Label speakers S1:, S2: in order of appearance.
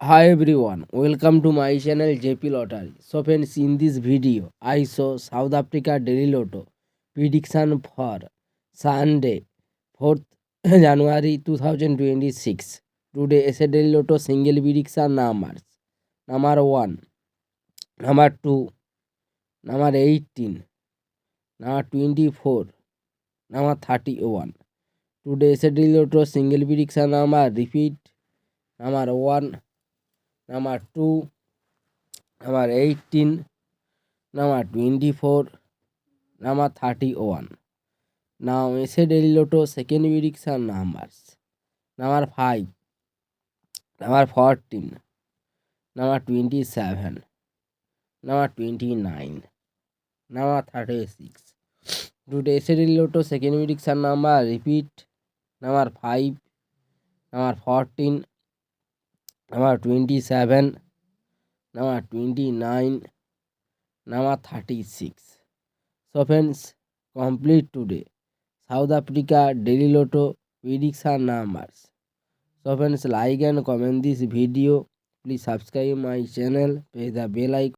S1: Hi everyone, welcome to my channel JP Lottery. So friends, in this video, I saw South Africa Daily Lotto prediction for Sunday, 4th January 2026. Today, is a Daily Lotto single prediction numbers. Number 1, number 2, number 18, number 24, number 31. Today, is a Daily Lotto single prediction number. Repeat, number 1, number 2, number 18, number 24, number 31. Now Essay Daily Lotto second prediction numbers. Number 5, number 14, number 27, number 29, number 36. Today Essay Daily Lotto second prediction number. Repeat, number 5, number 14, number 27, number 29, number 36. So friends, complete today South Africa Daily Lotto prediction numbers. So friends, like and comment this video. Please subscribe my channel, press the bell icon.